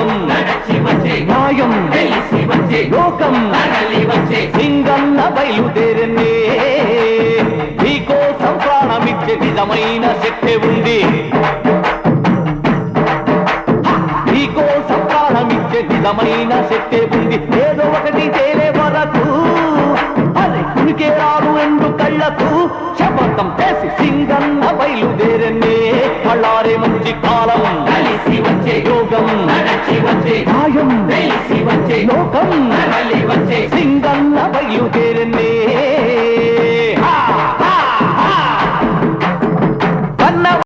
యోగం నడచి వచ్చే న్యాయం తెలిసి వచ్చే లోకం తరలి వచ్చే సింగన్న బయలుదేరనే నీకోసం ప్రాణమిచ్చే విధమైన శక్తి ఉంది నీకోసం ప్రాణమిచ్చే విధమైన శక్తి ఉంది ఏదో ఒకటి తేలే వరకు అది ఉనికే రాదు రెండు కళ్ళకు శపథం చేసి సింగన్న బయలుదేరనే కళ్ళారే మంచి కాలం కలిసి వచ్చే యోగం నడచి వచ్చే న్యాయం తెలిసి వచ్చే లోకం తరలి వచ్చే సింగన్న బయలుదేరనే